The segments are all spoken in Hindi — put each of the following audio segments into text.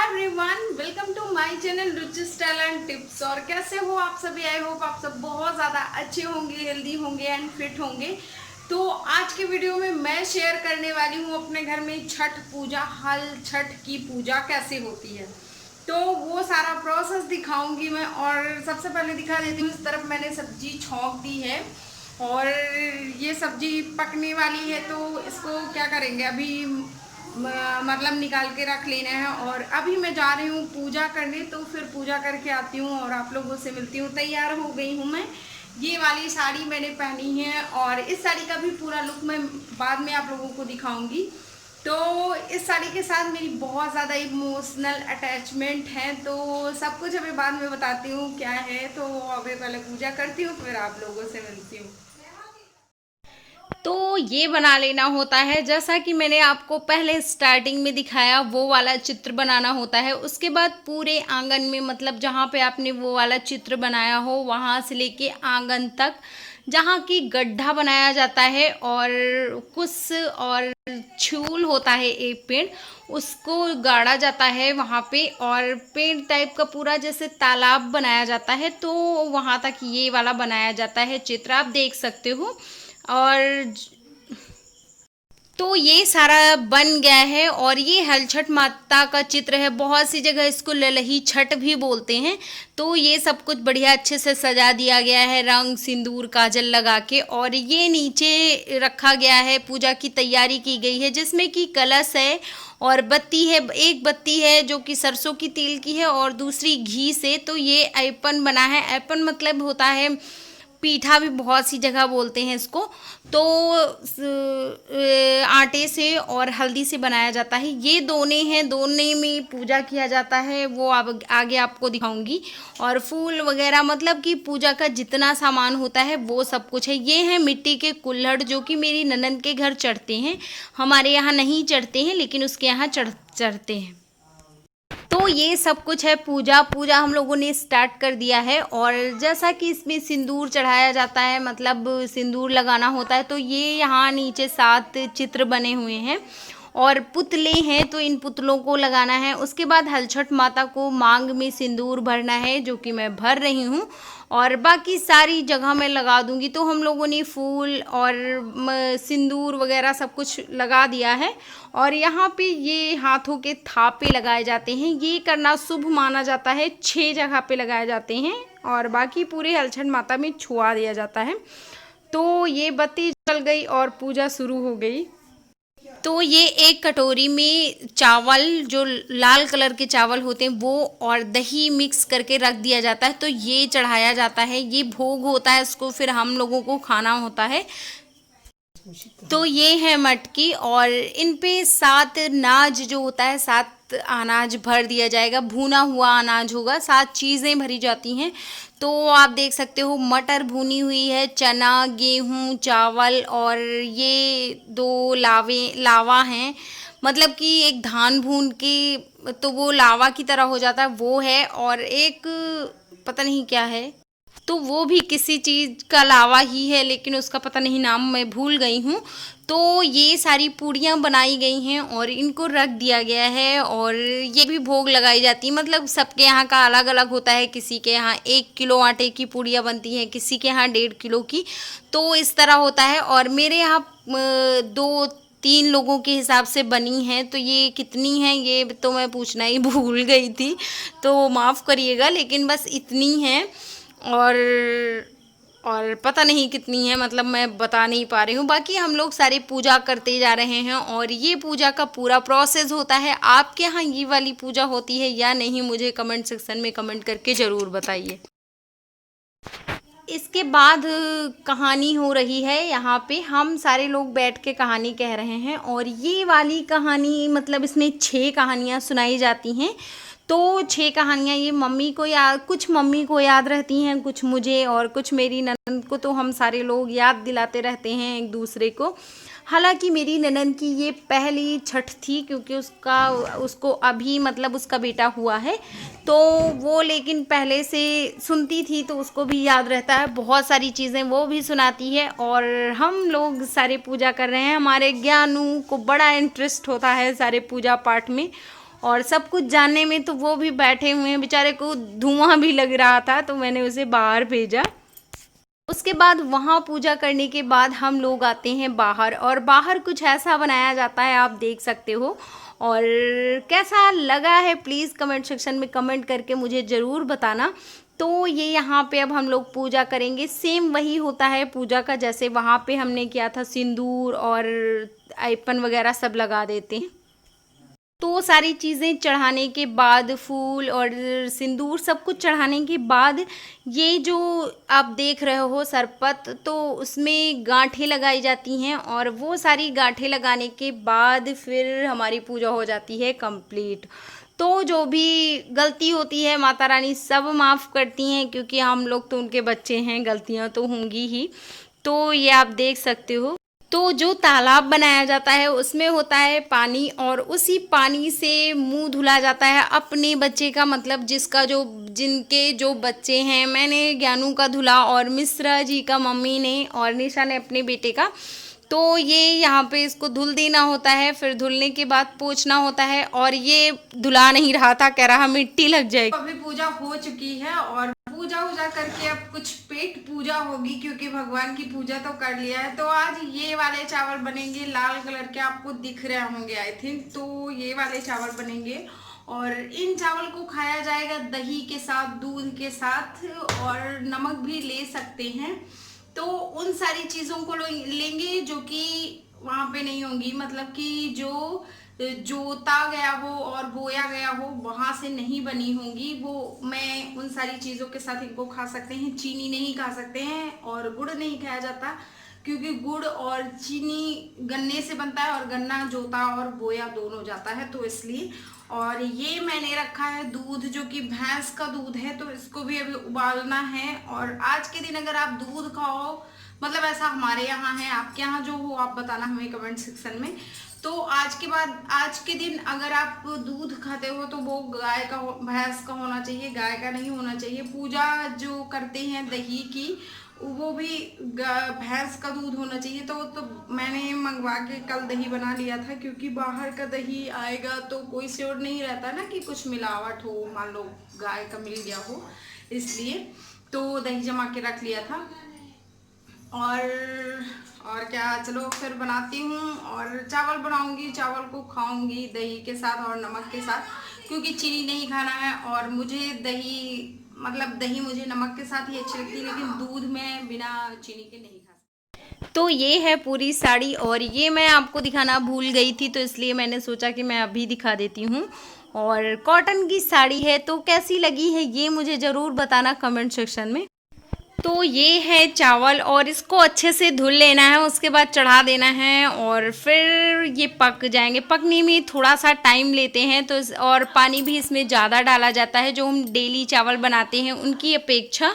Everyone, welcome to my channel Ruchi style and tips. और कैसे हो आप सभी? आई होप आप सब बहुत ज़्यादा अच्छे होंगे, हेल्दी होंगे एंड फिट होंगे। तो आज के वीडियो में मैं शेयर करने वाली हूँ अपने घर में छठ पूजा, हल छठ की पूजा कैसे होती है, तो वो सारा प्रोसेस दिखाऊंगी मैं। और सबसे पहले दिखा देती हूँ, इस तरफ मैंने सब्जी छौंक दी है और ये सब्जी पकने वाली है, तो इसको क्या करेंगे अभी मतलब निकाल के रख लेना है। और अभी मैं जा रही हूँ पूजा करने, तो फिर पूजा करके आती हूँ और आप लोगों से मिलती हूँ। तैयार हो गई हूँ मैं, ये वाली साड़ी मैंने पहनी है और इस साड़ी का भी पूरा लुक मैं बाद में आप लोगों को दिखाऊंगी। तो इस साड़ी के साथ मेरी बहुत ज़्यादा इमोशनल अटैचमेंट है, तो सब कुछ अभी बाद में बताती हूँ क्या है। तो अभी पहले पूजा करती हूँ, फिर आप लोगों से मिलती हूँ। तो ये बना लेना होता है, जैसा कि मैंने आपको पहले स्टार्टिंग में दिखाया वो वाला चित्र बनाना होता है। उसके बाद पूरे आंगन में, मतलब जहाँ पे आपने वो वाला चित्र बनाया हो वहाँ से लेके आंगन तक, जहाँ की गड्ढा बनाया जाता है और कुछ और छूल होता है एक पेड़, उसको गाड़ा जाता है वहाँ पे, और पेड़ टाइप का पूरा जैसे तालाब बनाया जाता है, तो वहाँ तक ये वाला बनाया जाता है चित्र, आप देख सकते हो। और तो ये सारा बन गया है और ये हल छठ माता का चित्र है। बहुत सी जगह इसको ललही छठ भी बोलते हैं। तो ये सब कुछ बढ़िया अच्छे से सजा दिया गया है, रंग सिंदूर काजल लगा के। और ये नीचे रखा गया है, पूजा की तैयारी की गई है, जिसमें कि कलश है और बत्ती है। एक बत्ती है जो कि सरसों की तेल की है और दूसरी घी से। तो ये ऐपन बना है। ऐपन मतलब होता है पीठा, भी बहुत सी जगह बोलते हैं इसको। तो आटे से और हल्दी से बनाया जाता है। ये दोने हैं, दोने में पूजा किया जाता है, वो अब आगे आपको दिखाऊंगी। और फूल वगैरह, मतलब कि पूजा का जितना सामान होता है वो सब कुछ है। ये है मिट्टी के कुल्हड़, जो कि मेरी ननद के घर चढ़ते हैं, हमारे यहाँ नहीं चढ़ते हैं, लेकिन उसके यहाँ चढ़ते हैं। तो ये सब कुछ है। पूजा हम लोगों ने स्टार्ट कर दिया है। और जैसा कि इसमें सिंदूर चढ़ाया जाता है, मतलब सिंदूर लगाना होता है, तो ये यहाँ नीचे 7 चित्र बने हुए हैं और पुतले हैं, तो इन पुतलों को लगाना है। उसके बाद हल छठ माता को मांग में सिंदूर भरना है, जो कि मैं भर रही हूँ, और बाकी सारी जगह मैं लगा दूंगी। तो हम लोगों ने फूल और सिंदूर वगैरह सब कुछ लगा दिया है। और यहाँ पे ये हाथों के थापे लगाए जाते हैं, ये करना शुभ माना जाता है। 6 जगह पे लगाए जाते हैं और बाकी पूरे हल छठ माता में छुआ दिया जाता है। तो ये बत्ती जल गई और पूजा शुरू हो गई। तो ये एक कटोरी में चावल, जो लाल कलर के चावल होते हैं वो, और दही मिक्स करके रख दिया जाता है। तो ये चढ़ाया जाता है, ये भोग होता है, इसको फिर हम लोगों को खाना होता है। तो ये है मटकी, और इन पे 7 नाज जो होता है, 7 अनाज भर दिया जाएगा। भुना हुआ अनाज होगा, 7 चीज़ें भरी जाती हैं। तो आप देख सकते हो मटर भुनी हुई है, चना, गेहूं, चावल, और ये 2 लावा हैं, मतलब कि एक धान भून के तो वो लावा की तरह हो जाता है, वो है। और एक पता नहीं क्या है, तो वो भी किसी चीज़ का लावा ही है, लेकिन उसका पता नहीं नाम, मैं भूल गई हूँ। तो ये सारी पूड़ियाँ बनाई गई हैं और इनको रख दिया गया है, और ये भी भोग लगाई जाती है। मतलब सबके यहाँ का अलग अलग होता है, किसी के यहाँ 1 किलो आटे की पूड़ियाँ बनती हैं, किसी के यहाँ 1.5 किलो की, तो इस तरह होता है। और मेरे यहाँ 2-3 लोगों के हिसाब से बनी है। तो ये कितनी है ये तो मैं पूछना ही भूल गई थी, तो माफ़ करिएगा, लेकिन बस इतनी है। और पता नहीं कितनी है, मतलब मैं बता नहीं पा रही हूँ। बाकी हम लोग सारी पूजा करते जा रहे हैं और ये पूजा का पूरा प्रोसेस होता है। आपके यहाँ ये वाली पूजा होती है या नहीं, मुझे कमेंट सेक्शन में कमेंट करके ज़रूर बताइए। इसके बाद कहानी हो रही है, यहाँ पे हम सारे लोग बैठ के कहानी कह रहे हैं। और ये वाली कहानी, मतलब इसमें 6 कहानियाँ सुनाई जाती हैं। तो 6 कहानियाँ ये मम्मी को याद, कुछ मम्मी को याद रहती हैं, कुछ मुझे और कुछ मेरी ननद को। तो हम सारे लोग याद दिलाते रहते हैं एक दूसरे को। हालांकि मेरी ननद की ये पहली छठ थी, क्योंकि उसको अभी, मतलब उसका बेटा हुआ है, तो वो लेकिन पहले से सुनती थी, तो उसको भी याद रहता है, बहुत सारी चीज़ें वो भी सुनाती है। और हम लोग सारे पूजा कर रहे हैं, हमारे ज्ञानू को बड़ा इंटरेस्ट होता है सारे पूजा पाठ में। और सब कुछ जानने में तो वो भी बैठे हुए हैं, बेचारे को धुआं भी लग रहा था तो मैंने उसे बाहर भेजा। उसके बाद वहाँ पूजा करने के बाद हम लोग आते हैं बाहर, और बाहर कुछ ऐसा बनाया जाता है आप देख सकते हो। और कैसा लगा है प्लीज़ कमेंट सेक्शन में कमेंट करके मुझे ज़रूर बताना। तो ये यहाँ पे अब हम लोग पूजा करेंगे, सेम वही होता है पूजा का जैसे वहाँ पे हमने किया था, सिंदूर और आइपन वगैरह सब लगा देते हैं। तो सारी चीज़ें चढ़ाने के बाद, फूल और सिंदूर सब कुछ चढ़ाने के बाद, ये जो आप देख रहे हो सरपत, तो उसमें गांठें लगाई जाती हैं, और वो सारी गांठें लगाने के बाद फिर हमारी पूजा हो जाती है कंप्लीट। तो जो भी गलती होती है माता रानी सब माफ़ करती हैं, क्योंकि हम लोग तो उनके बच्चे हैं, गलतियाँ तो होंगी ही। तो ये आप देख सकते हो। तो जो तालाब बनाया जाता है उसमें होता है पानी, और उसी पानी से मुंह धुला जाता है अपने बच्चे का, मतलब जिनके जो बच्चे हैं। मैंने ज्ञानू का धुला और मिश्रा जी का मम्मी ने, और निशा ने अपने बेटे का। तो ये यहाँ पे इसको धुल देना होता है, फिर धुलने के बाद पोंछना होता है। और ये धुला नहीं रहा था, कह रहा मिट्टी लग जाएगी। अभी पूजा हो चुकी है, और पूजा वूजा करके अब कुछ पेट पूजा होगी, क्योंकि भगवान की पूजा तो कर लिया है। तो आज ये वाले चावल बनेंगे लाल कलर के, आपको दिख रहे होंगे आई थिंक। तो ये वाले चावल बनेंगे, और इन चावल को खाया जाएगा दही के साथ, दूध के साथ, और नमक भी ले सकते हैं। तो उन सारी चीज़ों को लेंगे जो कि वहाँ पे नहीं होंगी, मतलब कि जो जोता गया हो और बोया गया हो वहाँ से नहीं बनी होंगी, वो मैं उन सारी चीज़ों के साथ इनको खा सकते हैं। चीनी नहीं खा सकते हैं, और गुड़ नहीं खाया जाता, क्योंकि गुड़ और चीनी गन्ने से बनता है, और गन्ना जोता और बोया दोनों जाता है, तो इसलिए। और ये मैंने रखा है दूध, जो कि भैंस का दूध है, तो इसको भी अभी उबालना है। और आज के दिन अगर आप दूध खाओ, मतलब ऐसा हमारे यहाँ है, आपके यहाँ जो हो आप बताना हमें कमेंट सेक्शन में। तो आज के दिन अगर आप दूध खाते हो तो वो गाय का भैंस का होना चाहिए, गाय का नहीं होना चाहिए। पूजा जो करते हैं दही की, वो भी भैंस का दूध होना चाहिए। तो मैंने मंगवा के कल दही बना लिया था, क्योंकि बाहर का दही आएगा तो कोई श्योर नहीं रहता ना कि कुछ मिलावट हो, मान लो गाय का मिल गया हो, इसलिए तो दही जमा के रख लिया था। और क्या, चलो फिर बनाती हूँ, और चावल बनाऊंगी, चावल को खाऊंगी दही के साथ और नमक के साथ, क्योंकि चीनी नहीं खाना है। और मुझे दही मुझे नमक के साथ ही अच्छी लगती है, लेकिन दूध में बिना चीनी के नहीं खा सकती। तो ये है पूरी साड़ी, और ये मैं आपको दिखाना भूल गई थी, तो इसलिए मैंने सोचा कि मैं अभी दिखा देती हूँ। और कॉटन की साड़ी है, तो कैसी लगी है ये मुझे ज़रूर बताना कमेंट सेक्शन में। तो ये है चावल, और इसको अच्छे से धुल लेना है, उसके बाद चढ़ा देना है, और फिर ये पक जाएंगे। पकने में थोड़ा सा टाइम लेते हैं, तो और पानी भी इसमें ज़्यादा डाला जाता है जो हम डेली चावल बनाते हैं उनकी अपेक्षा।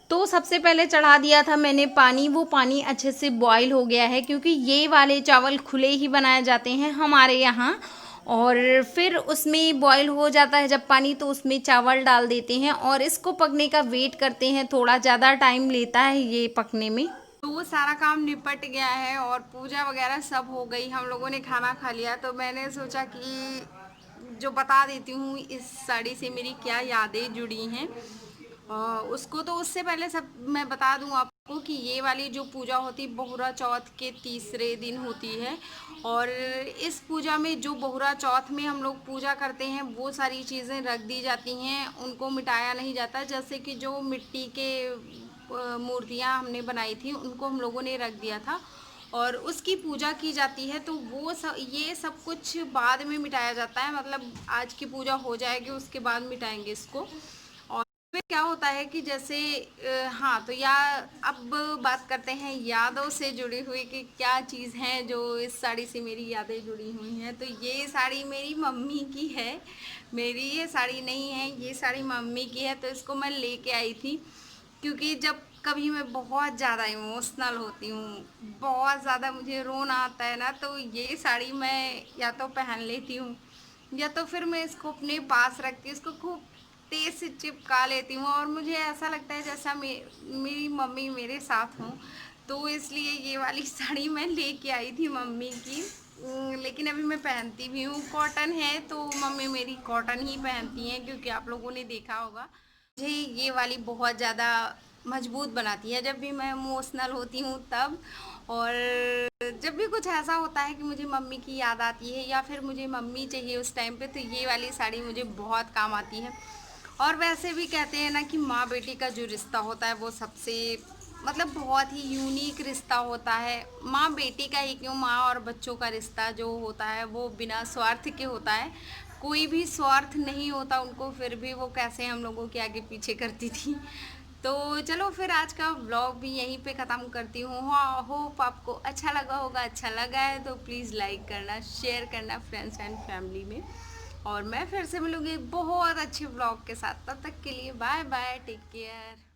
तो सबसे पहले चढ़ा दिया था मैंने पानी, वो पानी अच्छे से बॉईल हो गया है, क्योंकि ये वाले चावल खुले ही बनाए जाते हैं हमारे यहाँ। और फिर उसमें बॉईल हो जाता है जब पानी, तो उसमें चावल डाल देते हैं, और इसको पकने का वेट करते हैं, थोड़ा ज़्यादा टाइम लेता है ये पकने में। तो वो सारा काम निपट गया है, और पूजा वगैरह सब हो गई, हम लोगों ने खाना खा लिया। तो मैंने सोचा कि जो बता देती हूँ इस साड़ी से मेरी क्या यादें जुड़ी हैं उसको। तो उससे पहले सब मैं बता दूं आपको कि ये वाली जो पूजा होती है बहुरा चौथ के तीसरे दिन होती है। और इस पूजा में जो बहुरा चौथ में हम लोग पूजा करते हैं वो सारी चीज़ें रख दी जाती हैं, उनको मिटाया नहीं जाता। जैसे कि जो मिट्टी के मूर्तियाँ हमने बनाई थी उनको हम लोगों ने रख दिया था, और उसकी पूजा की जाती है। तो ये सब कुछ बाद में मिटाया जाता है, मतलब आज की पूजा हो जाएगी उसके बाद मिटाएंगे इसको। और फिर क्या होता है कि जैसे हाँ, तो अब बात करते हैं यादों से जुड़ी हुई कि क्या चीज़ है जो इस साड़ी से मेरी यादें जुड़ी हुई हैं। तो ये साड़ी मेरी मम्मी की है, मेरी ये साड़ी नहीं है, ये साड़ी मम्मी की है। तो इसको मैं लेके आई थी, क्योंकि जब कभी मैं बहुत ज़्यादा इमोशनल होती हूँ, बहुत ज़्यादा मुझे रोना आता है ना, तो ये साड़ी मैं या तो पहन लेती हूँ, या तो फिर मैं इसको अपने पास रख के इसको खूब तेज से चिपका लेती हूँ, और मुझे ऐसा लगता है जैसा मेरी मम्मी मेरे साथ हों। तो इसलिए ये वाली साड़ी मैं लेके आई थी मम्मी की। लेकिन अभी मैं पहनती भी हूँ। कॉटन है तो मम्मी मेरी कॉटन ही पहनती हैं, क्योंकि आप लोगों ने देखा होगा मुझे ये वाली बहुत ज़्यादा मजबूत बनाती है जब भी मैं इमोशनल होती हूँ तब। और जब भी कुछ ऐसा होता है कि मुझे मम्मी की याद आती है या फिर मुझे मम्मी चाहिए उस टाइम पे, तो ये वाली साड़ी मुझे बहुत काम आती है। और वैसे भी कहते हैं ना कि माँ बेटी का जो रिश्ता होता है वो सबसे मतलब बहुत ही यूनिक रिश्ता होता है। माँ बेटी का ही क्यों, माँ और बच्चों का रिश्ता जो होता है वो बिना स्वार्थ के होता है। कोई भी स्वार्थ नहीं होता उनको, फिर भी वो कैसे हम लोगों के आगे पीछे करती थी। तो चलो फिर आज का व्लॉग भी यहीं पे ख़त्म करती हूँ। हाँ, होप आपको अच्छा लगा होगा। अच्छा लगा है तो प्लीज़ लाइक करना, शेयर करना फ्रेंड्स एंड फैमिली में। और मैं फिर से मिलूँगी एक बहुत अच्छे व्लॉग के साथ। तब तक के लिए बाय बाय, टेक केयर।